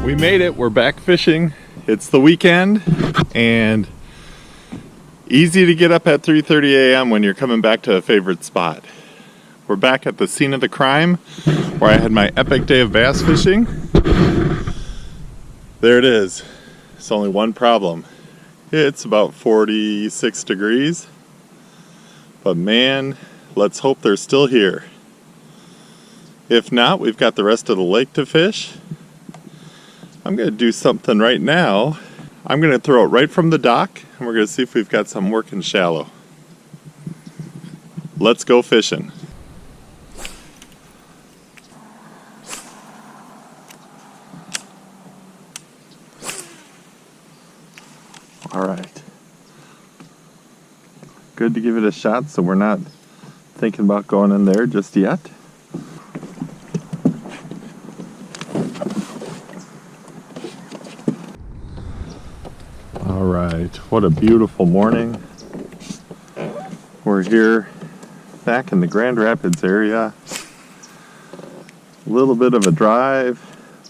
We made it, we're back fishing. It's the weekend and easy to get up at 3:30 a.m. when you're coming back to a favorite spot. We're back at the scene of the crime where I had my epic day of bass fishing. There it is. It's only one problem. It's about 46 degrees. But man, let's hope they're still here. If not, we've got the rest of the lake to fish. I'm going to do something right now. I'm going to throw it right from the dock, and we're going to see if we've got some working shallow. Let's go fishing. All right. Good to give it a shot, so we're not thinking about going in there just yet. All right, what a beautiful morning. We're here back in the Grand Rapids area. A little bit of a drive,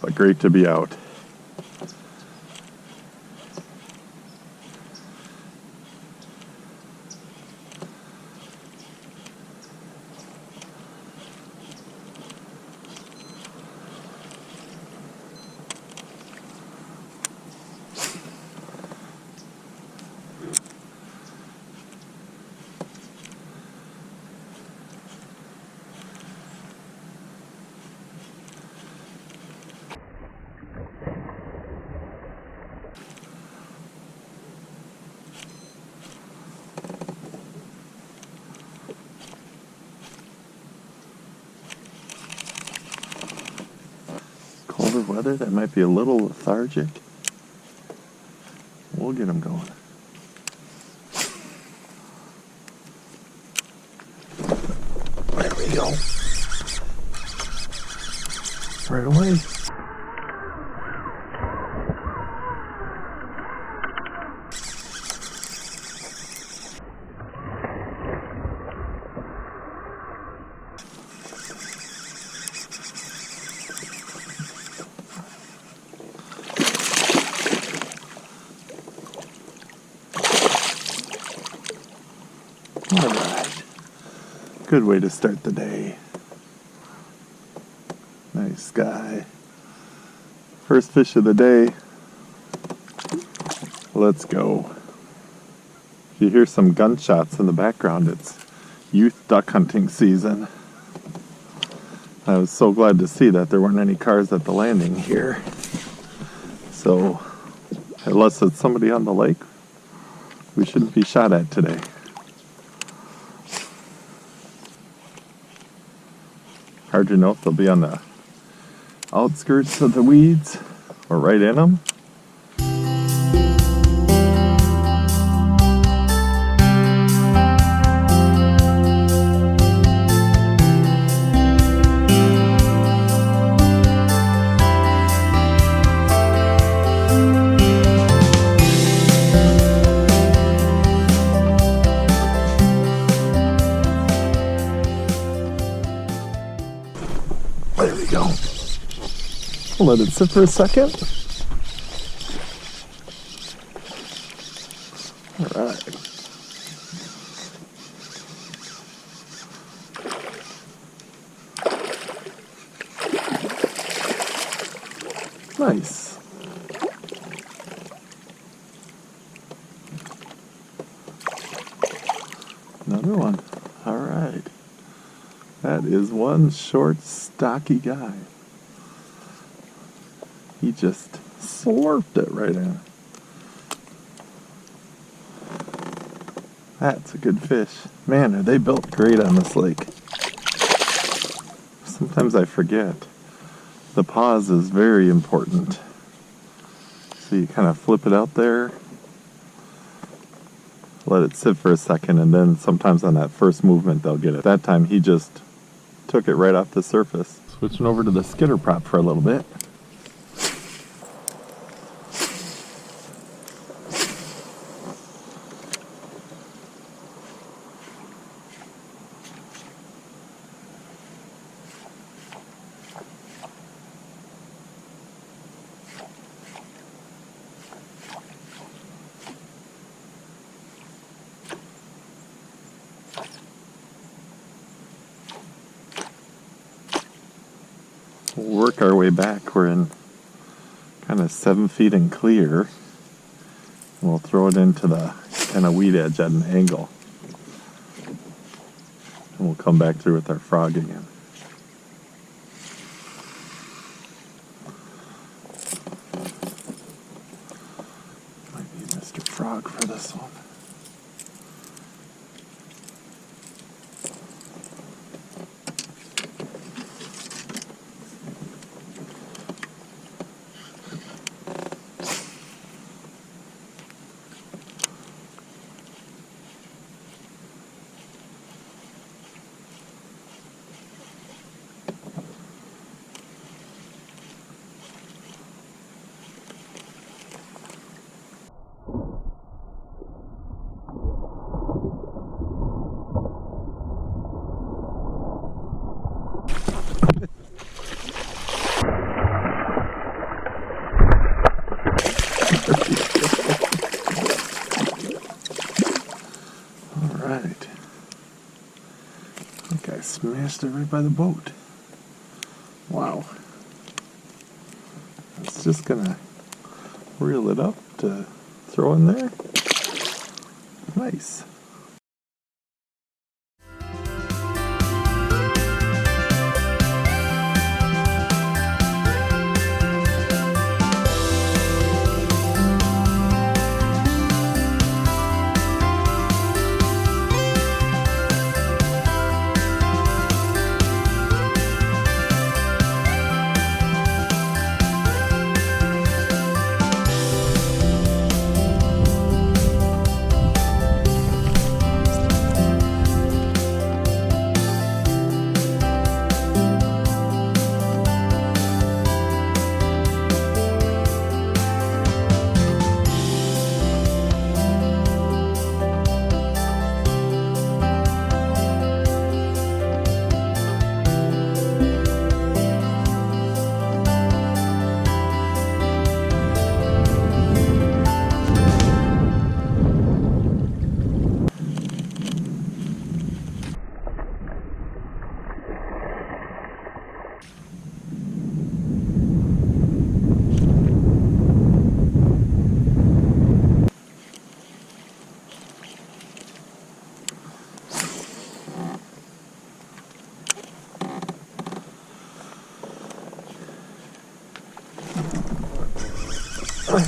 but great to be out. Colder weather, that might be a little lethargic. We'll get them going. There we go. Right away. Alright, good way to start the day. Nice guy. First fish of the day. Let's go. If you hear some gunshots in the background, it's youth duck hunting season. I was so glad to see that there weren't any cars at the landing here. So, unless it's somebody on the lake, we shouldn't be shot at today. Hard to know if they'll be on the outskirts of the weeds or right in them. There we go. We'll let it sit for a second. All right. Nice. Another one. All right. That is one short, stocky guy. He just slurped it right in. That's a good fish. Man, are they built great on this lake. Sometimes I forget. The pause is very important. So you kind of flip it out there, let it sit for a second, and then sometimes on that first movement they'll get it. That time he just took it right off the surface. Switching over to the skitter prop for a little bit. We'll work our way back. We're in kind of 7 feet and clear. We'll throw it into the kind of weed edge at an angle. And we'll come back through with our frog again. Might be Mr. Frog for this one. Alright. I think I smashed it right by the boat. Wow. It's just gonna reel it up to throw in there. Nice.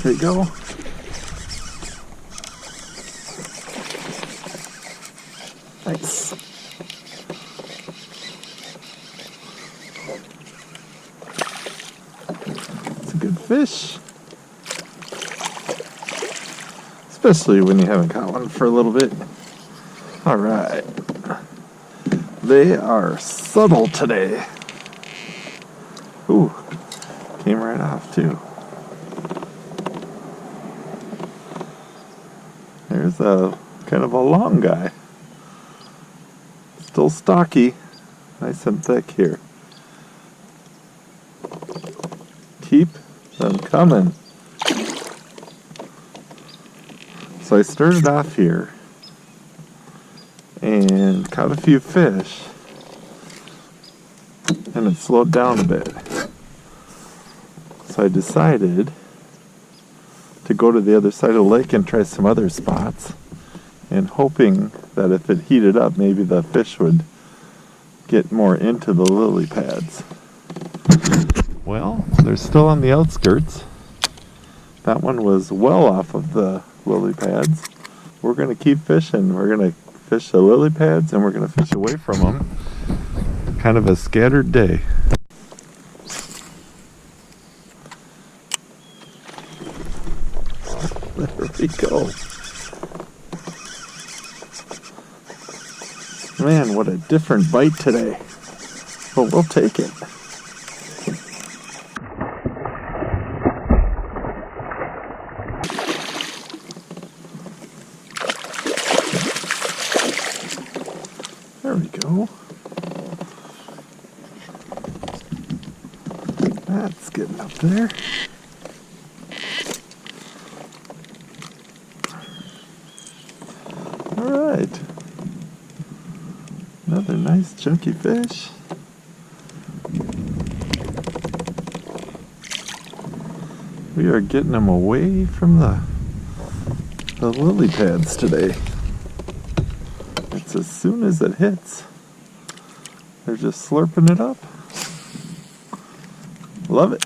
There we go. Nice. It's a good fish. Especially when you haven't caught one for a little bit. Alright. They are subtle today. Ooh, came right off too. There's a kind of a long guy. Still stocky. Nice and thick here. Keep them coming. So I started off here and caught a few fish, and it slowed down a bit. So I decided to go to the other side of the lake and try some other spots, and hoping that if it heated up, maybe the fish would get more into the lily pads. Well, they're still on the outskirts. That one was well off of the lily pads. We're going to keep fishing. We're going to fish the lily pads, and we're going to fish away from them. Kind of a scattered day. There we go. Man, what a different bite today. But we'll take it. There we go. That's getting up there. Alright. Another nice chunky fish. are getting them away from the lily pads today. It's as soon as it hits, they're just slurping it up. Love it.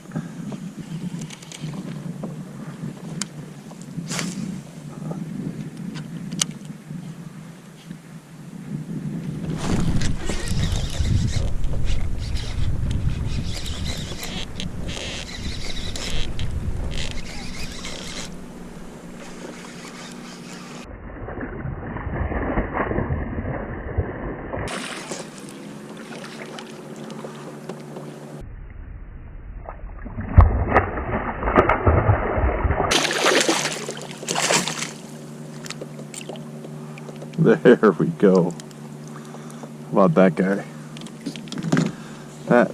There we go. How about that guy? That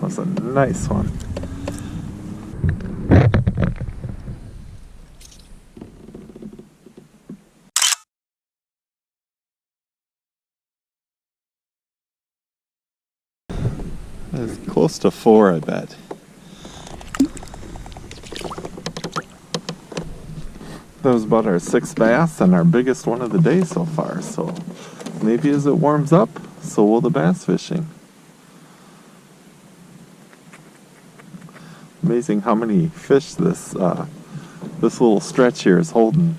was a nice one. It's close to 4, I bet. That was about our 6th bass and our biggest one of the day so far. So maybe as it warms up, so will the bass fishing. Amazing how many fish this little stretch here is holding.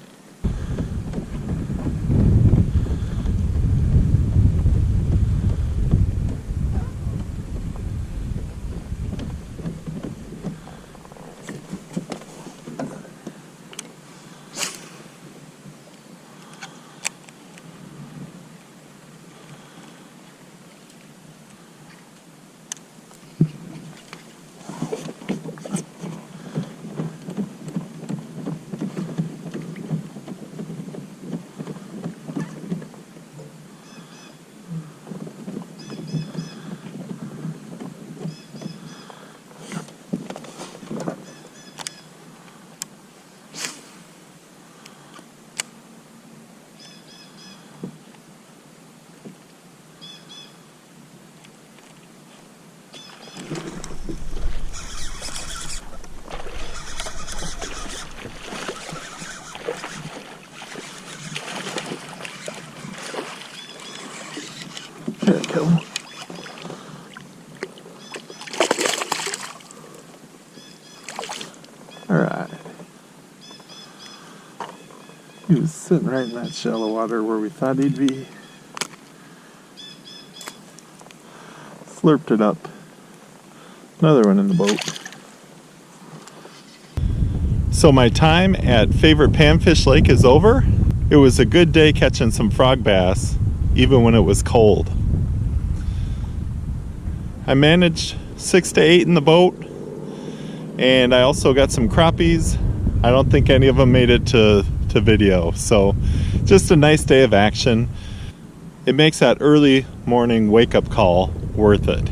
There we go. Alright. He was sitting right in that shallow water where we thought he'd be. Slurped it up. Another one in the boat. So my time at favorite panfish lake is over. It was a good day catching some frog bass, even when it was cold. I managed 6 to 8 in the boat, and I also got some crappies. I don't think any of them made it to video, so just a nice day of action. It makes that early morning wake-up call worth it.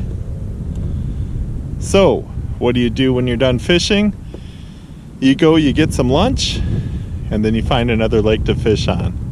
So, what do you do when you're done fishing? You go, you get some lunch, and then you find another lake to fish on.